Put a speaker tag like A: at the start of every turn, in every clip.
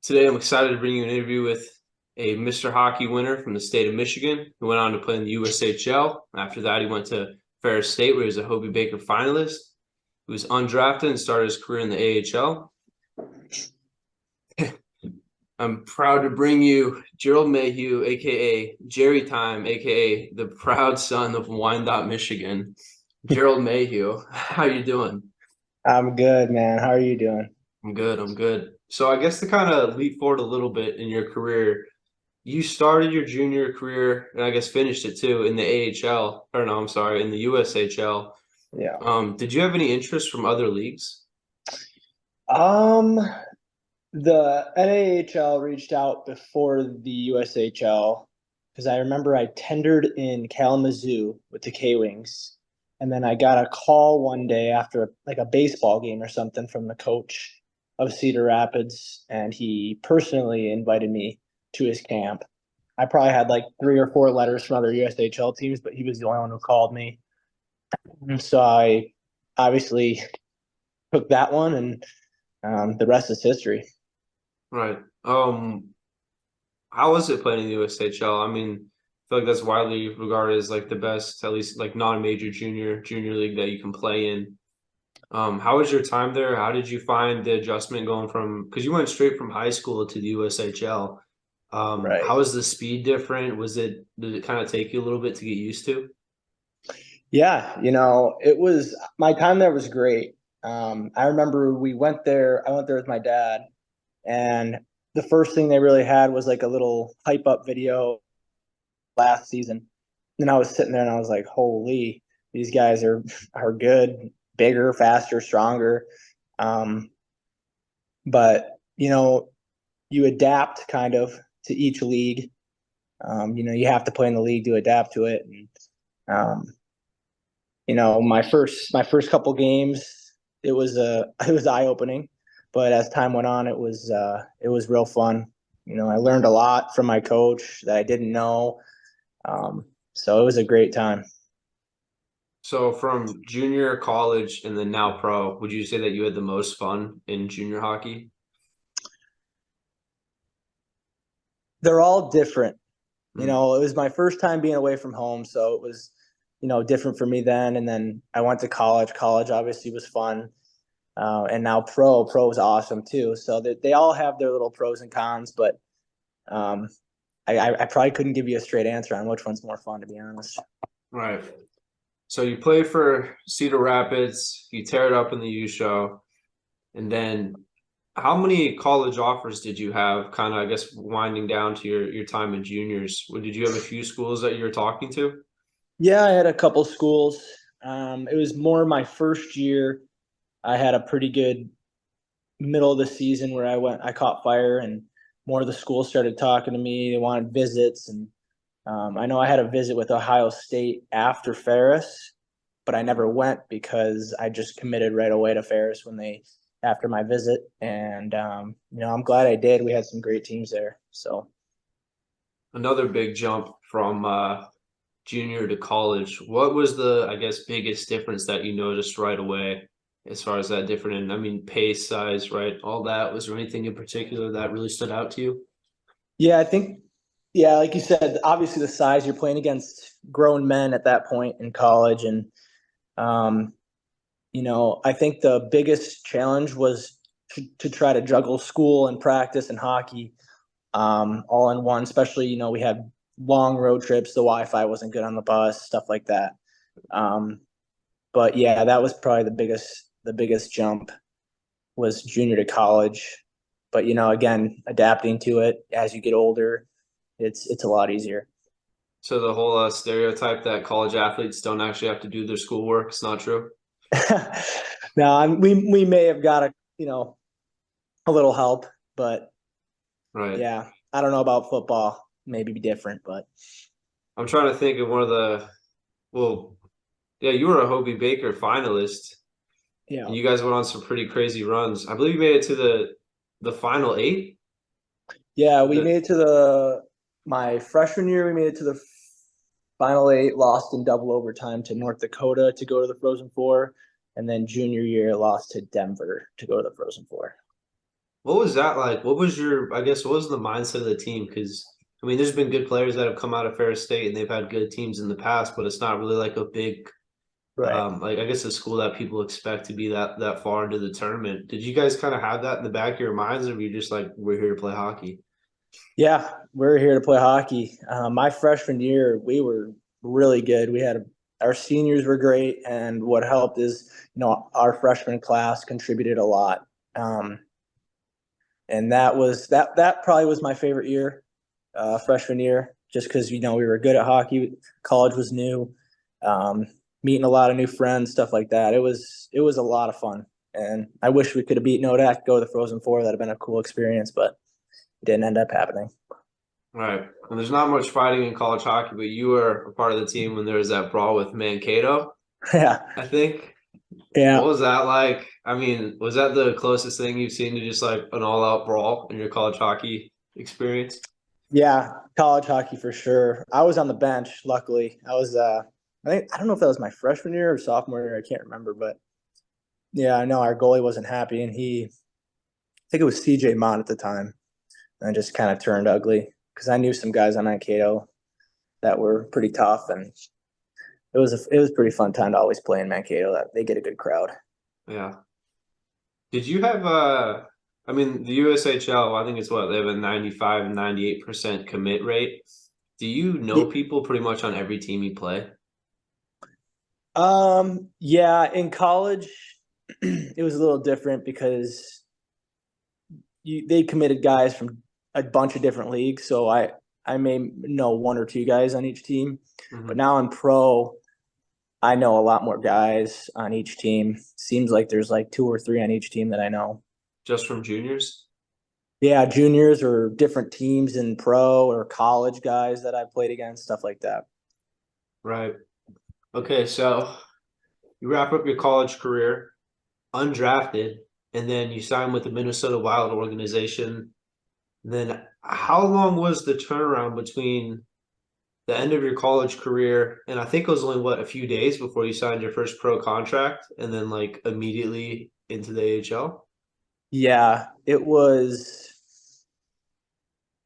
A: Today, I'm excited to bring you an interview with a Mr. Hockey winner from the state of Michigan who went on to play in the USHL. After that, he went to Ferris State, where he was a Hobey Baker finalist. He was undrafted and started his career in the AHL. I'm proud to bring you Gerald Mayhew, a.k.a. Jerry Time, a.k.a. the proud son of Wyandotte, Michigan. Gerald Mayhew, how you doing?
B: I'm good, man. How are you doing?
A: I'm good. I'm good. So I guess to kind of leap forward a little bit in your career, you started your junior career and I guess finished it too in the AHL, or no, I'm sorry, in the USHL.
B: Yeah.
A: Did you have any interest from other leagues?
B: Um, the NAHL reached out before the USHL because I remember I tendered in Kalamazoo with the K-Wings, and then I got a call one day after like a baseball game or something from the coach of Cedar Rapids, and he personally invited me to his camp. I probably had like 3 or 4 letters from other USHL teams, but he was the only one who called me. And so I obviously took that one, and the rest is history.
A: Right. How was it playing in the USHL? I mean, I feel like that's widely regarded as like the best, at least like non-major junior league that you can play in. How was your time there? How did you find the adjustment going from, because you went straight from high school to the USHL?
B: Right.
A: How was the speed different? Did it kind of take you a little bit to get used to?
B: Yeah, it was my time there was great. I remember we went there. I went there with my dad, and the first thing they really had was like a little hype up video last season. And I was sitting there and I was like, "Holy, these guys are good, bigger, faster, stronger." Um, but you adapt kind of to each league. You have to play in the league to adapt to it. And um, my first couple games, it was eye opening, but as time went on, it was real fun. I learned a lot from my coach that I didn't know, so it was a great time.
A: So from junior college and then now pro, would you say that you had the most fun in junior hockey?
B: They're all different.
A: Mm,
B: It was my first time being away from home, so it was different for me then. And then I went to college. College obviously was fun. And now pro is awesome too. So they all have their little pros and cons, but um, I probably couldn't give you a straight answer on which one's more fun, to be honest.
A: right. So you play for Cedar Rapids, you tear it up in the U show, and then how many college offers did you have? Kind of, I guess, winding down to your time in juniors. Did you have a few schools that you were talking to?
B: Yeah, I had a couple schools. It was more my first year. I had a pretty good middle of the season where I caught fire, and more of the schools started talking to me. They wanted visits, and I know I had a visit with Ohio State after Ferris, but I never went because I just committed right away to Ferris after my visit, and I'm glad I did. We had some great teams there, so.
A: Another big jump from junior to college. What was the, I guess, biggest difference that you noticed right away as far as that different? And I mean, pace, size, right? All that. Was there anything in particular that really stood out to you?
B: Yeah, I think, yeah, like you said, obviously the size, you're playing against grown men at that point in college. And, um, I think the biggest challenge was to try to juggle school and practice and hockey all in one, especially, we had long road trips. The Wi-Fi wasn't good on the bus, stuff like that. Um, but yeah, that was probably the biggest jump was junior to college. But, again, adapting to it as you get older, it's a lot easier.
A: So the whole stereotype that college athletes don't actually have to do their schoolwork, it's not true.
B: Now we may have got a little help, but
A: Right.
B: yeah, I don't know about football. Maybe be different, but
A: I'm trying to think of one of well, yeah, you were a Hobie Baker finalist, and
B: yeah,
A: you guys went on some pretty crazy runs. I believe you made it to the final eight.
B: yeah, we
A: The,
B: made it to the my freshman year. We made it to the final eight, lost in double overtime to North Dakota to go to the Frozen Four, and then junior year lost to Denver to go to the Frozen Four.
A: What was that like? What was your, I guess, what was the mindset of the team? Because, I mean, there's been good players that have come out of Ferris State and they've had good teams in the past, but it's not really like a big,
B: Right.
A: like, I guess a school that people expect to be that far into the tournament. Did you guys kind of have that in the back of your minds, or were you just like, we're here to play hockey?
B: Yeah, we're here to play hockey. My freshman year, we were really good. Our seniors were great, and what helped is our freshman class contributed a lot. Um, and that probably was my favorite year, freshman year, just because we were good at hockey. College was new, um, meeting a lot of new friends, stuff like that. It was a lot of fun, and I wish we could have beat Nodak, go to the Frozen Four. That'd have been a cool experience, but it didn't end up happening.
A: Right. And there's not much fighting in college hockey, but you were a part of the team when there was that brawl with Mankato,
B: Yeah,
A: I think. What
B: yeah.
A: was that like? I mean, was that the closest thing you've seen to just like an all-out brawl in your college hockey experience?
B: Yeah, college hockey for sure. I was on the bench, luckily. I don't know if that was my freshman year or sophomore year, I can't remember, but yeah, I know our goalie wasn't happy and I think it was CJ Mott at the time, and it just kind of turned ugly because I knew some guys on Mankato that were pretty tough, and it was a pretty fun time to always play in Mankato. That they get a good crowd.
A: Yeah. Did you have I mean the USHL, I think it's what they have a 95 and 98% commit rate. Do you know
B: Yeah,
A: people pretty much on every team you play?
B: yeah, in college it was a little different because they committed guys from a bunch of different leagues. So I may know one or two guys on each team, but
A: Hmm.
B: now in pro, I know a lot more guys on each team. Seems like there's like two or three on each team that I know.
A: Just from juniors?
B: Yeah, juniors or different teams in pro or college guys that I played against, stuff like that.
A: Right. Okay, so you wrap up your college career undrafted, and then you sign with the Minnesota Wild organization. Then how long was the turnaround between the end of your college career and I think it was only what a few days before you signed your first pro contract and then like immediately into the AHL?
B: Yeah, it was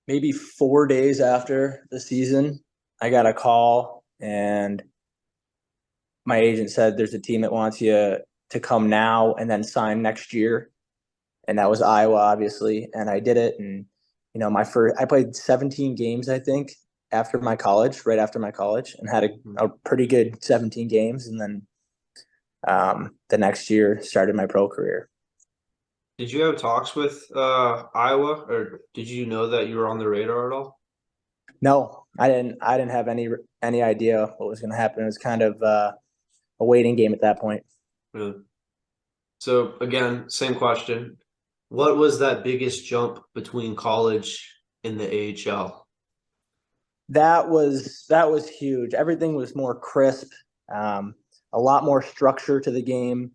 B: maybe 4 days after the season. I got a call and my agent said there's a team that wants you to come now and then sign next year. And that was Iowa, obviously. And I did it. And, I played 17 games, I think, right after my college, and had a pretty good 17 games. And then the next year started my pro career.
A: Did you have talks with Iowa, or did you know that you were on the radar at all?
B: No, I didn't have any idea what was going to happen. It was kind of a waiting game at that point.
A: Really? So again, same question. What was that biggest jump between college and the AHL?
B: That was huge. Everything was more crisp, um, a lot more structure to the game.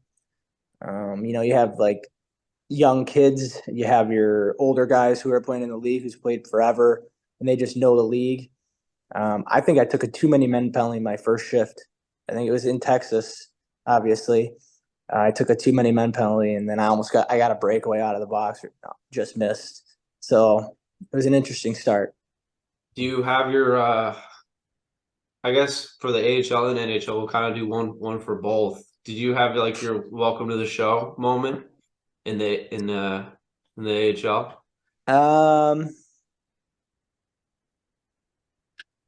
B: You have like young kids, you have your older guys who are playing in the league who's played forever, and they just know the league. I think I took a too many men penalty my first shift. I think it was in Texas, obviously. I took a too many men penalty, and then I got a breakaway out of the box, just missed. So it was an interesting start.
A: Do you have your I guess for the AHL and NHL, we'll kind of do one for both. Did you have like your welcome to the show moment in the AHL?
B: Um,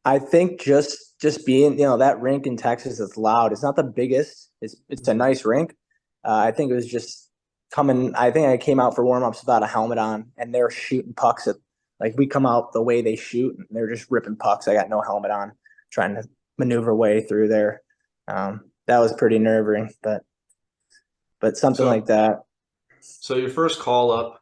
B: I think just being, that rink in Texas is loud. It's not the biggest. It's a nice rink. I think it was just coming. I think I came out for warmups without a helmet on, and they're shooting pucks at like we come out the way they shoot, and they're just ripping pucks. I got no helmet on, trying to maneuver way through there. That was pretty nerve-wracking, but something like
A: So
B: that.
A: so your first call up,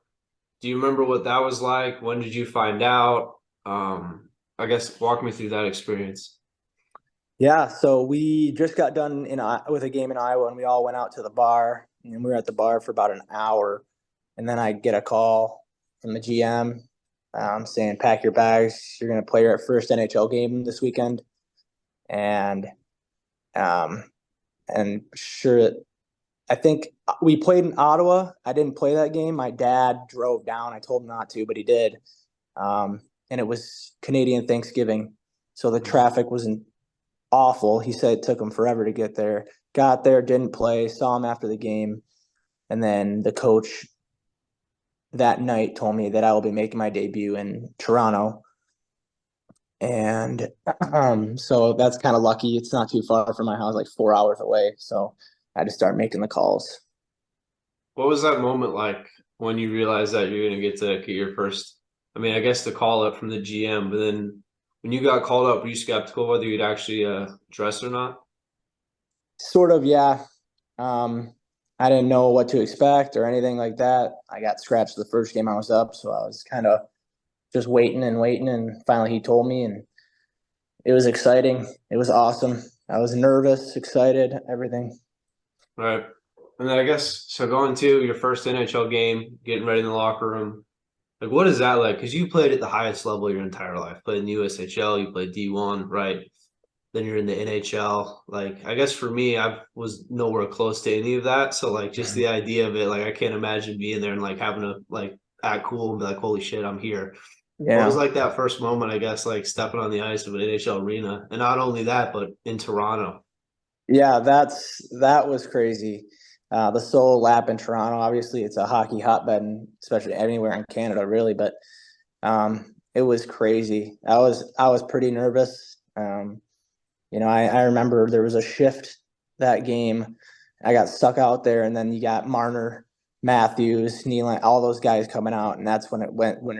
A: do you remember what that was like? When did you find out? I guess walk me through that experience.
B: Yeah, so we just got done with a game in Iowa, and we all went out to the bar, and we were at the bar for about an hour, and then I get a call from the GM saying, "Pack your bags. You're going to play your first NHL game this weekend," and um, and sure I think we played in Ottawa. I didn't play that game. My dad drove down. I told him not to, but he did. And it was Canadian Thanksgiving. So the traffic wasn't awful. He said it took him forever to get there. Got there, didn't play, saw him after the game. And then the coach that night told me that I will be making my debut in Toronto. And so that's kind of lucky. It's not too far from my house, like 4 hours away. So I had to start making the calls.
A: What was that moment like when you realized that you're going to get your first? I mean, I guess the call up from the GM, but then when you got called up, were you skeptical whether you'd actually dress or not?
B: Sort of, yeah. I didn't know what to expect or anything like that. I got scratched the first game I was up, so I was kind of just waiting, and finally he told me, and it was exciting. It was awesome. I was nervous, excited, everything.
A: Right. And then I guess so going to your first NHL game, getting ready in the locker room. Like, what is that like? Because you played at the highest level your entire life. Played in the USHL, you played D1, right? Then you're in the NHL. Like, I guess for me, I was nowhere close to any of that. So, like, just the idea of it, like, I can't imagine being there and like having to like act cool and be like, "Holy shit, I'm here." What was
B: Yeah.
A: like that first moment? I guess like stepping on the ice of an NHL arena, and not only that, but in Toronto.
B: Yeah, that was crazy. The solo lap in Toronto, obviously it's a hockey hotbed, and especially anywhere in Canada, really. But it was crazy. I was pretty nervous. I remember there was a shift that game. I got stuck out there, and then you got Marner, Matthews, Nealon, all those guys coming out, and that's when it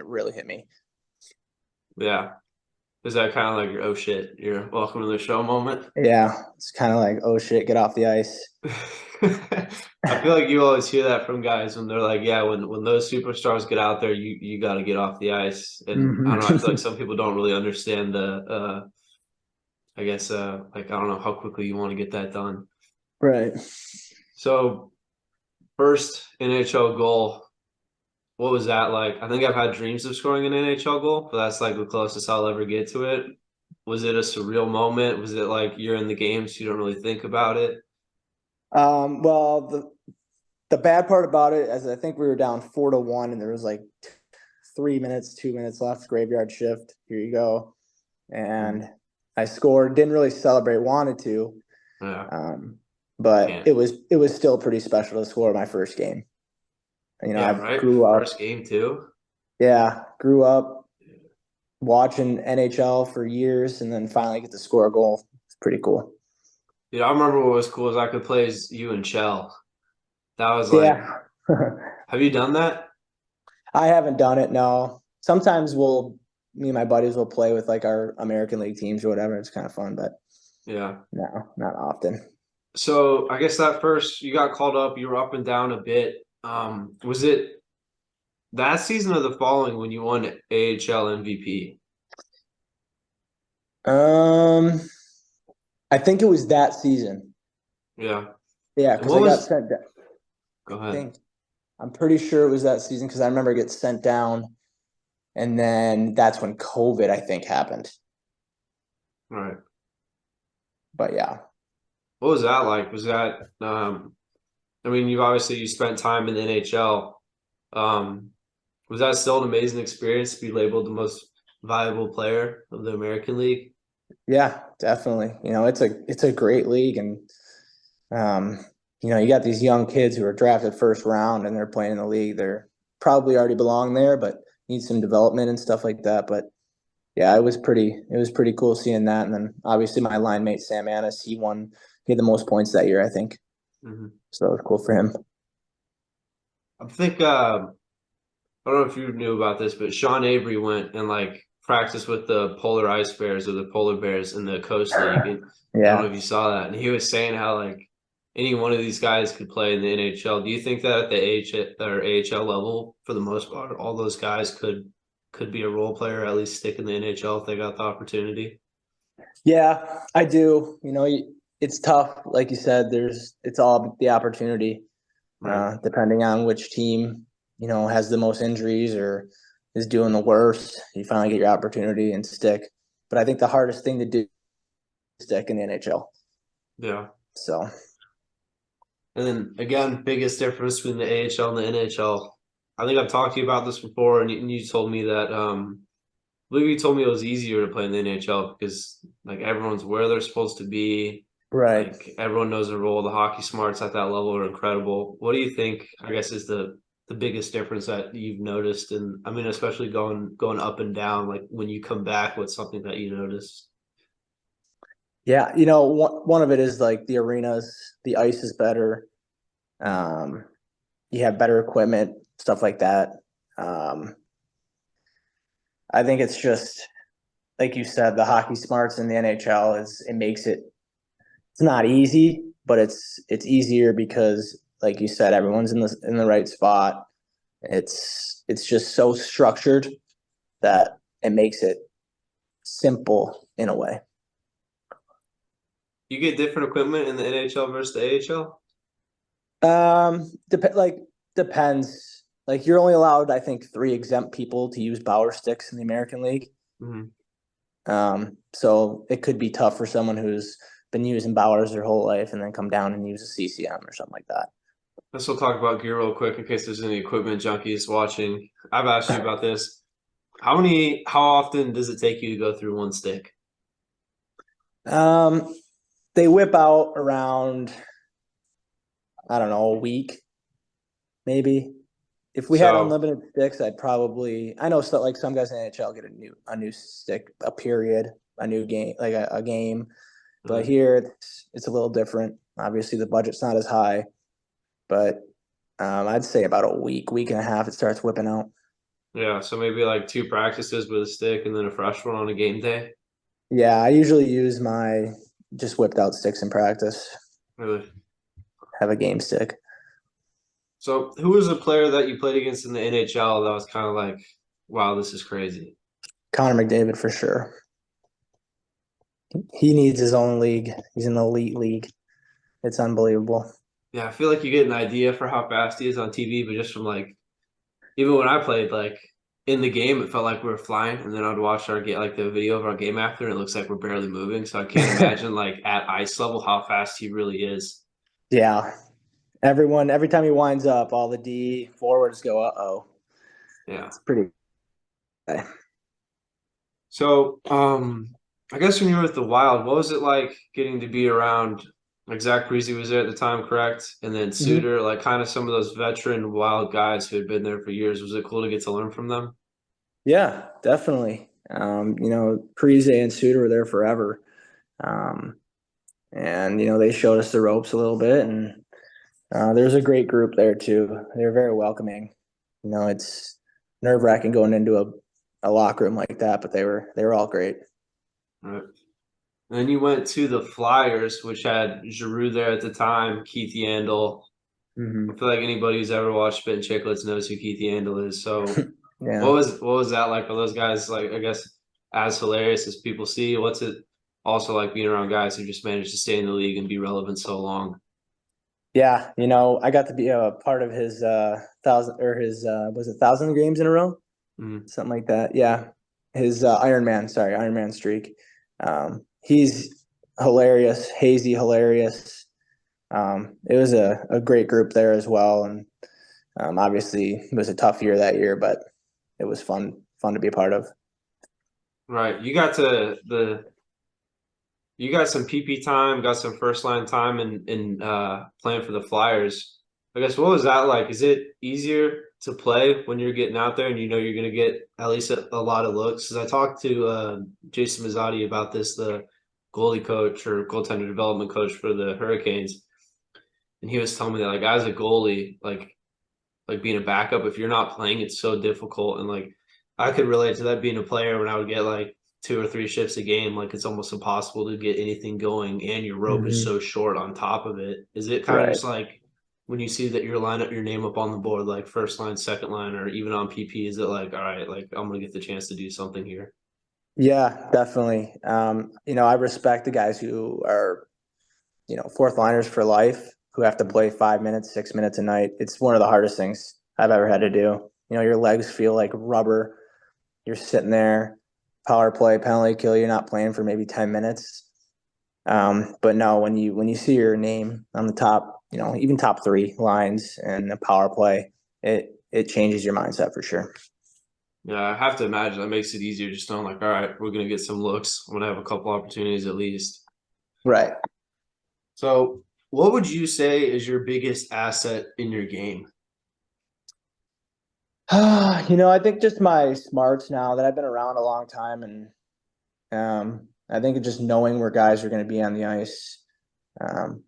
B: really hit me.
A: Yeah. Is that kind of like your oh shit, you're welcome to the show moment?
B: Yeah, it's kind of like, oh shit, get off the ice.
A: I feel like you always hear that from guys when they're like, yeah, when those superstars get out there, you got to get off the ice. And I don't know, I feel like
B: Mhm.
A: some people don't really understand the, I guess, like I don't know how quickly you want to get that done.
B: Right.
A: So first NHL goal, what was that like? I think I've had dreams of scoring an NHL goal, but that's like the closest I'll ever get to it. Was it a surreal moment? Was it like you're in the game, so you don't really think about it?
B: Well, the bad part about it is I think we were down 4-1, and there was like 3 minutes, 2 minutes left. Graveyard shift. Here you go.
A: Mhm.
B: And I scored. Didn't really celebrate. Wanted to,
A: Yeah,
B: but
A: can't.
B: it was still pretty special to score my first game.
A: Yeah,
B: I
A: right.
B: grew up.
A: First game too.
B: Yeah, grew up watching NHL for years, and then finally get to score a goal. It's pretty cool.
A: Dude, I remember what was cool is I could play as you and Shell. That was like,
B: Yeah.
A: have you done that?
B: I haven't done it. No. Sometimes me and my buddies will play with like our American League teams or whatever. It's kind of fun, but
A: Yeah.
B: no, not often.
A: So I guess that first you got called up, you were up and down a bit. Was it that season or the following when you won AHL MVP?
B: Um, I think it was that season.
A: Yeah.
B: Yeah,
A: And
B: because
A: what
B: I got
A: was,
B: sent down.
A: go
B: I
A: ahead.
B: think I'm pretty sure it was that season because I remember getting sent down, and then that's when COVID I think happened.
A: All right.
B: But yeah,
A: What was that like? Was that I mean, you spent time in the NHL. Um, was that still an amazing experience to be labeled the most valuable player of the American League?
B: yeah, definitely. It's a great league, and um, you got these young kids who are drafted first round and they're playing in the league. They're probably already belong there, but need some development and stuff like that. But yeah, it was pretty cool seeing that. And then obviously my line mate Sam Annis, he had the most points that year, I think.
A: Mhm.
B: So that was cool for him.
A: I think I don't know if you knew about this, but Sean Avery went and like practiced with the Polar Ice Bears or the Polar Bears in the Coast League. And I don't know
B: Yeah.
A: if you saw that. And he was saying how like any one of these guys could play in the NHL. Do you think that at the AHL level, for the most part, all those guys could be a role player, at least stick in the NHL if they got the opportunity?
B: Yeah, I do. It's tough. Like you said, it's all the opportunity,
A: Right.
B: depending on which team, has the most injuries or is doing the worst. You finally get your opportunity and stick. But I think the hardest thing to do is stick in the NHL.
A: Yeah.
B: So
A: And then again, biggest difference between the AHL and the NHL. I think I've talked to you about this before, and you told me that I believe you told me it was easier to play in the NHL because like everyone's where they're supposed to be.
B: Right.
A: Like everyone knows their role. The hockey smarts at that level are incredible. What do you think, I guess, is the biggest difference that you've noticed? And I mean, especially going up and down, like when you come back, what's something that you notice?
B: Yeah, one of it is like the arenas, the ice is better. Um, you have better equipment, stuff like that. Um, I think it's just like you said, the hockey smarts in the NHL is it makes it it's not easy, but it's easier because like you said, everyone's in the right spot. It's just so structured that it makes it simple in a way.
A: You get different equipment in the NHL versus the AHL?
B: Depends. Like you're only allowed, I think, three exempt people to use Bauer sticks in the American League.
A: Mm-hmm.
B: So it could be tough for someone who's been using Bowers their whole life and then come down and use a CCM or something like that.
A: Let's still talk about gear real quick in case there's any equipment junkies watching. I've asked you about this. How often does it take you to go through one stick?
B: Um, they whip out around, I don't know, a week, maybe. If we had
A: So,
B: unlimited sticks, I know stuff like some guys in the NHL get a new stick, a period, a new game, like a game. But here it's a little different. Obviously, the budget's not as high, but I'd say about a week and a half, it starts whipping out.
A: yeah, so maybe like two practices with a stick and then a fresh one on a game day.
B: Yeah, I usually use my just whipped out sticks in practice.
A: Really.
B: Have a game stick.
A: So, who was a player that you played against in the NHL that was kind of like, wow, this is crazy?
B: Connor McDavid for sure. He needs his own league. He's an elite league. It's unbelievable.
A: Yeah, I feel like you get an idea for how fast he is on TV, but just from like even when I played, like in the game, it felt like we were flying, and then I'd watch our get like the video of our game after, and it looks like we're barely moving. So I can't imagine like at ice level how fast he really is.
B: Yeah. Every time he winds up, all the D forwards go, uh-oh.
A: Yeah.
B: It's pretty.
A: So, I guess when you were with the Wild, what was it like getting to be around? Like Zach Parise was there at the time, correct? And then
B: Mhm.
A: Suter, like kind of some of those veteran Wild guys who had been there for years. Was it cool to get to learn from them?
B: Yeah, definitely. Parise and Suter were there forever. Um, and, they showed us the ropes a little bit. And there's a great group there, too. They're very welcoming. It's nerve-wracking going into a locker room like that, but they were all great.
A: Right. And then you went to the Flyers, which had Giroux there at the time, Keith Yandel. I
B: Hmm.
A: feel like anybody who's ever watched Spit and Chicklets knows who Keith Yandel is. So
B: Yeah.
A: what was that like? Are those guys like I guess as hilarious as people see? What's it also like being around guys who just managed to stay in the league and be relevant so long?
B: Yeah, I got to be a part of his thousand or his was it 1,000 games in a row,
A: Mm,
B: something like that. Yeah, his Iron Man streak. He's hilarious, hazy, hilarious. It was a great group there as well, and obviously it was a tough year that year, but it was fun to be a part of.
A: right. You got some PP time, got some first line time in playing for the Flyers. I guess what was that like? Is it easier to play when you're getting out there and you know you're going to get at least a lot of looks? Because I talked to Jason Mazzotti about this, the goalie coach or goaltender development coach for the Hurricanes, and he was telling me that like as a goalie, like being a backup, if you're not playing, it's so difficult. And like I could relate to that being a player when I would get like two or three shifts a game, like it's almost impossible to get anything going and your rope is
B: Hmm.
A: so short on top of it. Is it kind of
B: Right.
A: just like when you see that your name up on the board, like first line, second line, or even on PP, is it like, all right, like I'm gonna get the chance to do something here?
B: Yeah, definitely. I respect the guys who are fourth liners for life who have to play 5 minutes, 6 minutes a night. It's one of the hardest things I've ever had to do. Your legs feel like rubber. You're sitting there, power play, penalty kill. You're not playing for maybe 10 minutes. But no, when you see your name on the even top three lines and a power play, it changes your mindset for sure.
A: Yeah, I have to imagine that makes it easier just knowing like, all right, we're gonna get some looks. I'm gonna have a couple opportunities at least.
B: Right.
A: So what would you say is your biggest asset in your game?
B: I think just my smarts now that I've been around a long time, and I think just knowing where guys are going to be on the ice. Um,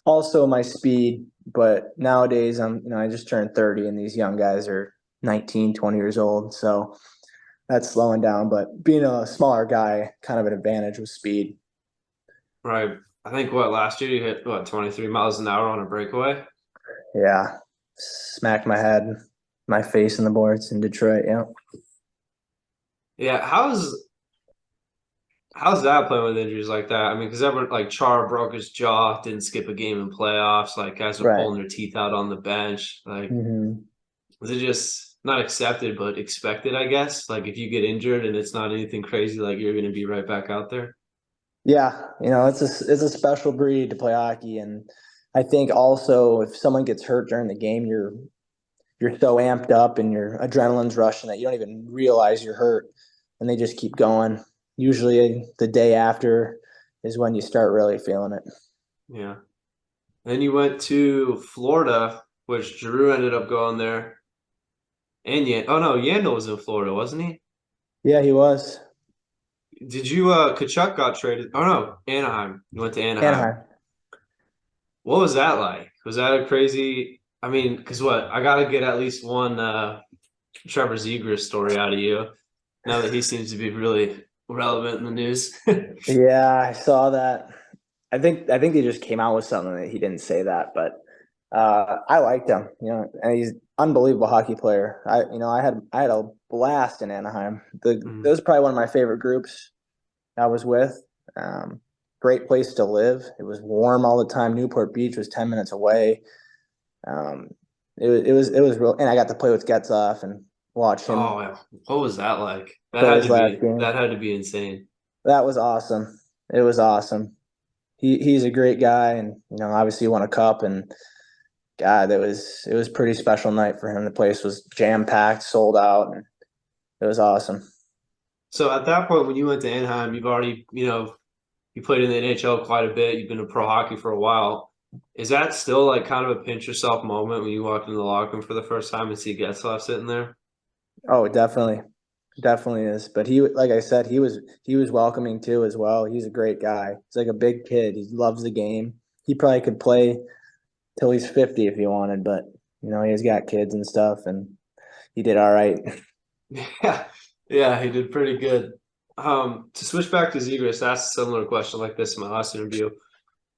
B: Also my speed, but nowadays I just turned 30 and these young guys are 19, 20 years old. So that's slowing down, but being a smaller guy, kind of an advantage with speed.
A: Right. I think last year you hit 23 miles an hour on a breakaway?
B: Yeah. Smacked my face in the boards in Detroit. Yeah.
A: Yeah, how's that playing with injuries like that? I mean, because everyone like Char broke his jaw, didn't skip a game in playoffs. Like guys are
B: Right.
A: pulling their teeth out on the bench. Like,
B: hmm
A: was it just not accepted but expected? I guess. Like if you get injured and it's not anything crazy, like you're going to be right back out there.
B: Yeah. It's a special breed to play hockey. And I think also if someone gets hurt during the game, you're so amped up and your adrenaline's rushing that you don't even realize you're hurt and they just keep going. Usually the day after is when you start really feeling it.
A: Yeah. Then you went to Florida, which Drew ended up going there. And oh no, Yandel was in Florida, wasn't he?
B: Yeah, he was.
A: Did you Kachuk got traded? Oh no, Anaheim. You went to Anaheim.
B: Anaheim.
A: What was that like? Was that a crazy? I mean, because what? I got to get at least one Trevor Zegras story out of you now that he seems to be really relevant in the news.
B: Yeah, I saw that. I think they just came out with something that he didn't say that, but I liked him, and he's an unbelievable hockey player. I had a blast in Anaheim. That
A: Mm.
B: was probably one of my favorite groups I was with. Um, Great place to live. It was warm all the time. Newport Beach was 10 minutes away. Um, it was real, and I got to play with Getzlaff and watch him
A: Oh, yeah. What was that like?
B: play his last game.
A: That had to be insane.
B: That was awesome. It was awesome. He's a great guy, and obviously he won a cup, and God, it was a pretty special night for him. The place was jam packed, sold out, and it was awesome.
A: So at that point, when you went to Anaheim, you've already you played in the NHL quite a bit. You've been to pro hockey for a while. Is that still like kind of a pinch yourself moment when you walk into the locker room for the first time and see Getzlaff sitting there?
B: Oh, definitely, definitely is. But like I said, he was welcoming too as well. He's a great guy. He's like a big kid. He loves the game. He probably could play till he's 50 if he wanted, but he's got kids and stuff, and he did all right.
A: Yeah, yeah, he did pretty good. To switch back to Zegras, I asked a similar question like this in my last interview.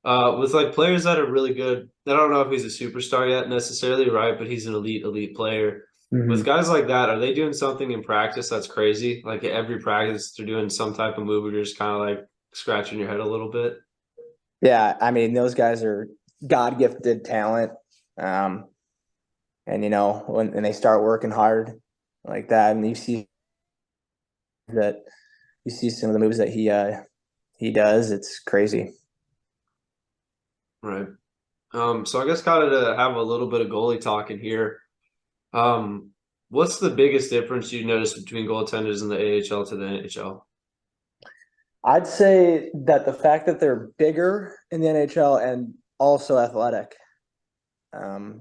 A: With like players that are really good, I don't know if he's a superstar yet necessarily, right? But he's an elite player. With
B: hmm
A: guys like that, are they doing something in practice that's crazy? Like every practice, they're doing some type of move where you're just kind of like scratching your head a little bit.
B: Yeah, I mean those guys are God gifted talent, um, and when they start working hard like that, and you see some of the moves that he does, it's crazy.
A: Right. So I guess kind of to have a little bit of goalie talk in here. Um, what's the biggest difference you noticed between goaltenders in the AHL to the NHL?
B: I'd say that the fact that they're bigger in the NHL and also athletic,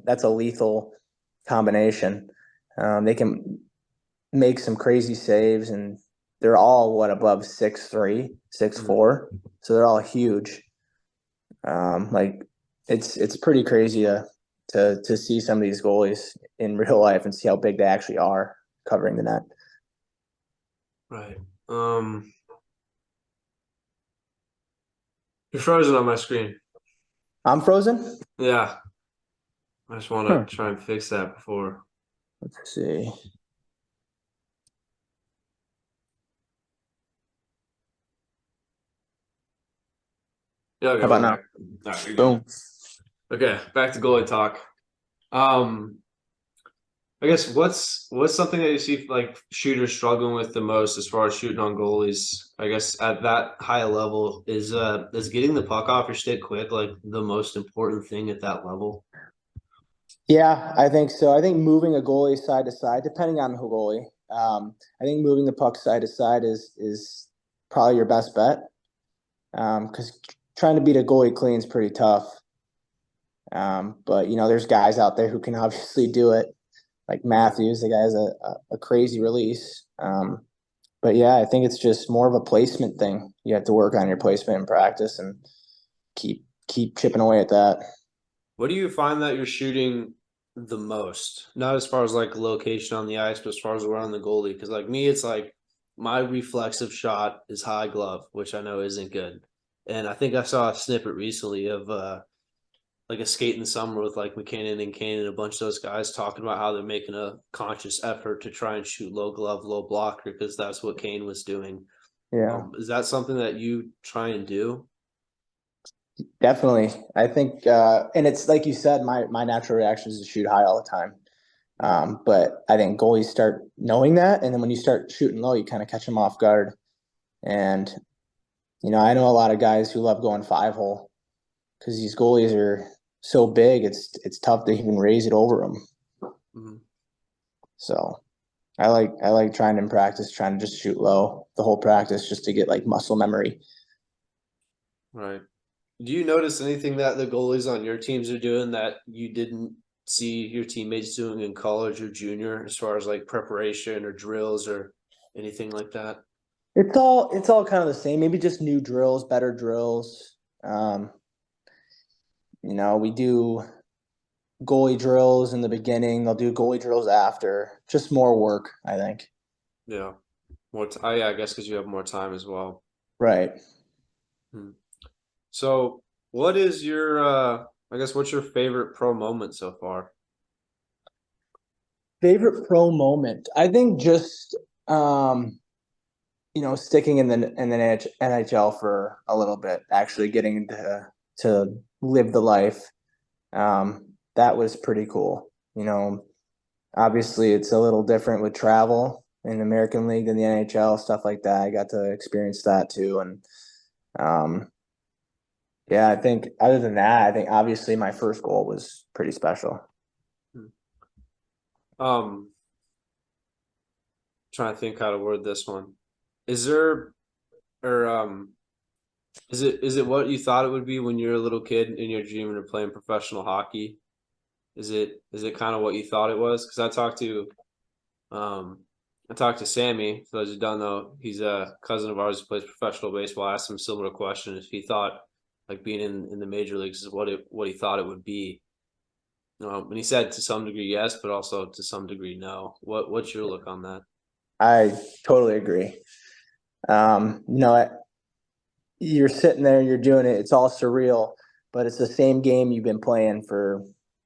B: that's a lethal combination. They can make some crazy saves, and they're all above 6'3", six
A: Mm,
B: four, so they're all huge. Like it's pretty crazy to see some of these goalies in real life and see how big they actually are covering the net.
A: right. Um, you're frozen on my screen.
B: I'm frozen.
A: Yeah, I just want
B: Huh.
A: to try and fix that before.
B: Let's see.
A: Yeah, okay,
B: How about
A: we're
B: now?
A: back. All right, you're good.
B: Boom.
A: Okay, back to goalie talk. Um, I guess what's something that you see like shooters struggling with the most as far as shooting on goalies? I guess at that high level is getting the puck off your stick quick like the most important thing at that level.
B: Yeah, I think so. I think moving a goalie side to side, depending on the goalie, I think moving the puck side to side is probably your best bet. Because trying to beat a goalie clean is pretty tough. But there's guys out there who can obviously do it, like Matthews. The guy has a crazy release. But yeah, I think it's just more of a placement thing. You have to work on your placement in practice and keep chipping away at that.
A: What do you find that you're shooting the most? Not as far as like location on the ice, but as far as around the goalie. Because like me, it's like my reflexive shot is high glove, which I know isn't good. And I think I saw a snippet recently of like a skate in the summer with like McKinnon and Kane and a bunch of those guys talking about how they're making a conscious effort to try and shoot low glove, low blocker because that's what Kane was doing.
B: Yeah,
A: Is that something that you try and do?
B: definitely. I think, and it's like you said, my natural reaction is to shoot high all the time. But I think goalies start knowing that, and then when you start shooting low, you kind of catch them off guard. And I know a lot of guys who love going 5-hole because these goalies are so big. It's tough to even raise it over them.
A: Mhm.
B: So I like trying to in practice, trying to just shoot low the whole practice just to get like muscle memory.
A: Right. Do you notice anything that the goalies on your teams are doing that you didn't see your teammates doing in college or junior as far as like preparation or drills or anything like that?
B: It's all kind of the same. Maybe just new drills, better drills. Um, we do goalie drills in the beginning. They'll do goalie drills after. Just more work, I think.
A: Yeah. Yeah, I guess because you have more time as well.
B: Right.
A: Hmm. So what is your I guess what's your favorite pro moment so far?
B: Favorite pro moment. I think just sticking in the NHL for a little bit, actually getting to live the life. That was pretty cool. Obviously it's a little different with travel in the American League than the NHL, stuff like that. I got to experience that too. And um, yeah, I think other than that, I think obviously my first goal was pretty special.
A: Hmm. Um, Trying to think how to word this one. Is there or is it what you thought it would be when you were a little kid and you're dreaming of playing professional hockey? Is it kind of what you thought it was? Because um I talked to Sammy. For those who don't know, he's a cousin of ours who plays professional baseball. I asked him a similar question if he thought like being in the major leagues is what he thought it would be. And he said to some degree yes, but also to some degree no. What's your look on that?
B: I totally agree. Um, you know, you're sitting there, you're doing it. It's all surreal, but it's the same game you've been playing for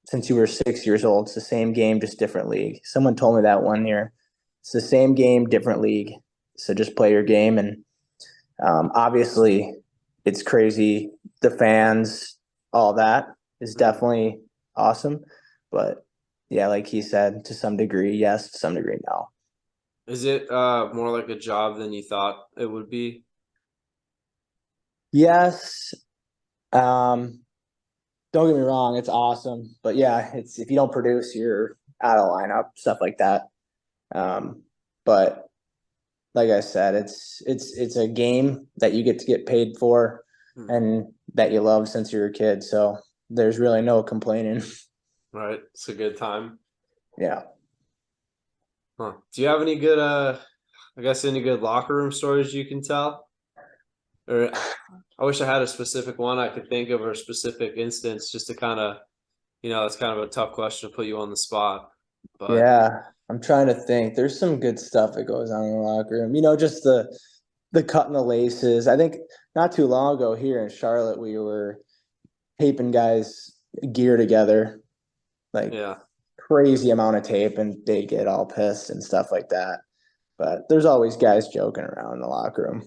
B: since you were 6 years old. It's the same game, just different league. Someone told me that one year. It's the same game, different league. So just play your game, and obviously, it's crazy. The fans, all that is
A: Hmm.
B: definitely awesome, but yeah, like he said, to some degree, yes. To some degree, no.
A: Is it more like a job than you thought it would be?
B: Yes. Um, don't get me wrong, it's awesome. But yeah, it's if you don't produce, you're out of lineup, stuff like that. But like I said, it's a game that you get to get paid for
A: Hmm.
B: and that you love since you were a kid. So there's really no complaining.
A: Right, it's a good time.
B: Yeah.
A: Huh. Do you have any good I guess any good locker room stories you can tell? Or I wish I had a specific one I could think of or a specific instance just to kind of, it's kind of a tough question to put you on the spot. But
B: Yeah. I'm trying to think. There's some good stuff that goes on in the locker room. Just the cutting the laces. I think not too long ago here in Charlotte, we were taping guys' gear together, like
A: yeah,
B: crazy amount of tape, and they get all pissed and stuff like that. But there's always guys joking around in the locker room.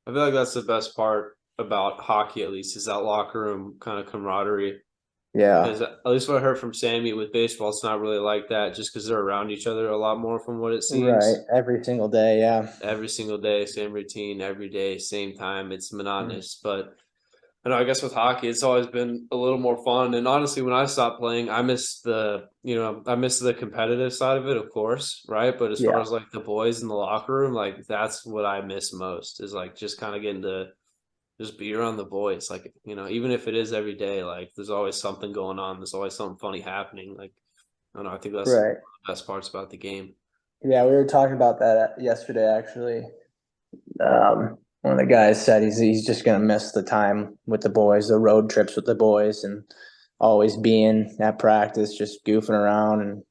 A: I feel like that's the best part about hockey, at least, is that locker room kind of camaraderie.
B: Yeah.
A: Because at least what I heard from Sammy with baseball, it's not really like that just because they're around each other a lot more from what it
B: Right.
A: seems.
B: Every single day. Yeah.
A: Every single day, same routine, every day, same time. It's
B: Mm.
A: monotonous. But I guess with hockey, it's always been a little more fun. And honestly, when I stopped playing, I miss the competitive side of it, of course, right? But as far
B: Yeah.
A: as like the boys in the locker room, like that's what I miss most is like just kind of getting to just be around the boys. Like, even if it is every day, like there's always something going on. There's always something funny happening. Like, I don't know. I think that's one
B: Right.
A: of the best parts about the game.
B: Yeah. We were talking about that yesterday, actually. One of the guys said he's just gonna miss the time with the boys, the road trips with the boys, and always being at practice, just goofing around. And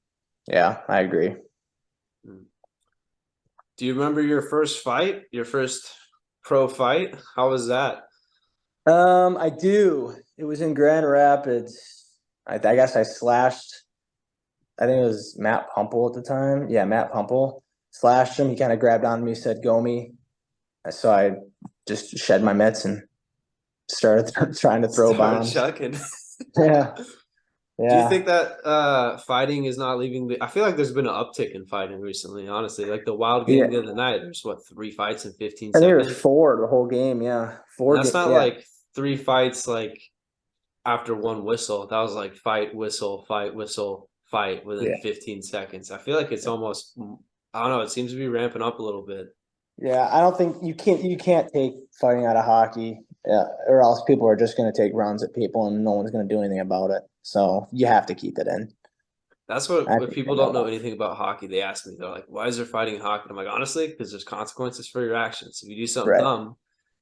B: yeah, I agree.
A: Mm. Do you remember your first fight, your first pro fight? How was that?
B: I do. It was in Grand Rapids. I guess I slashed. I think it was Matt Pumple at the time. Yeah, Matt Pumple slashed him. He kind of grabbed on me, said, "Go me." So I just shed my mitts and started trying to throw
A: Start
B: bombs.
A: chucking.
B: Yeah,
A: Do you
B: yeah,
A: think that fighting is not leaving I feel like there's been an uptick in fighting recently, honestly. Like the wild game the
B: yeah.
A: other night, there's what, 3 fights in 15
B: I think it was
A: seconds?
B: four the whole game. Yeah,
A: And
B: four.
A: that's not
B: Yeah,
A: like 3 fights like after one whistle. That was like fight, whistle, fight within
B: yeah,
A: 15 seconds. I feel like it's almost, I don't know, it seems to be ramping up a little bit.
B: yeah. I don't think you can't take fighting out of hockey, or else people are just going to take runs at people and no one's going to do anything about it. So you have to keep it in.
A: That's what,
B: I
A: if
B: think they
A: people
B: know
A: don't know
B: that.
A: anything about hockey, they ask me, they're like, why is there fighting in hockey? And I'm like, honestly, because there's consequences for your actions. If you do something
B: Right.
A: dumb,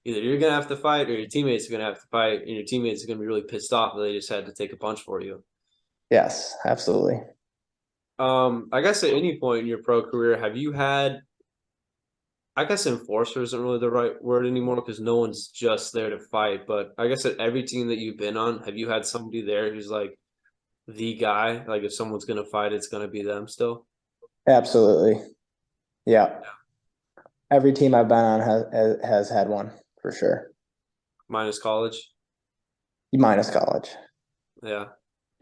A: either you're going to have to fight or your teammates are going to have to fight, and your teammates are going to be really pissed off that they just had to take a punch for you.
B: Yes, absolutely.
A: I guess at any point in your pro career, have you had, I guess enforcer isn't really the right word anymore because no one's just there to fight, but I guess at every team that you've been on, have you had somebody there who's like the guy? Like if someone's going to fight, it's going to be them still?
B: Absolutely. Yeah. Every team I've been on has had one for sure.
A: Minus college?
B: Minus college.
A: Yeah.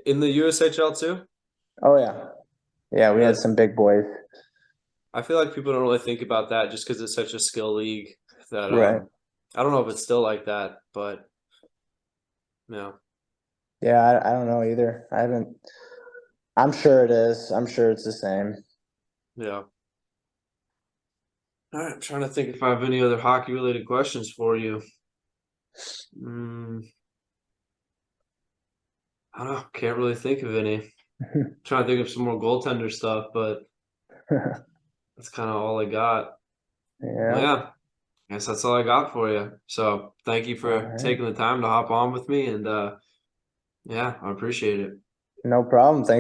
A: In the USHL too?
B: Oh yeah. Yeah, we had
A: Really?
B: some big boys.
A: I feel like people don't really think about that just because it's such a skill league that
B: Right.
A: I don't know if it's still like that, but yeah.
B: Yeah, I don't know either. I haven't I'm sure it is. I'm sure it's the same.
A: Yeah. All right, I'm trying to think if I have any other hockey related questions for you. Mm, I don't know. Can't really think of any. Trying to think of some more goaltender stuff, but that's kind of all I got. Well,
B: Yeah.
A: yeah, I guess that's all I got for you. So thank you
B: All
A: for
B: right.
A: taking the time to hop on with me, and yeah, I appreciate it.
B: No problem. Thanks.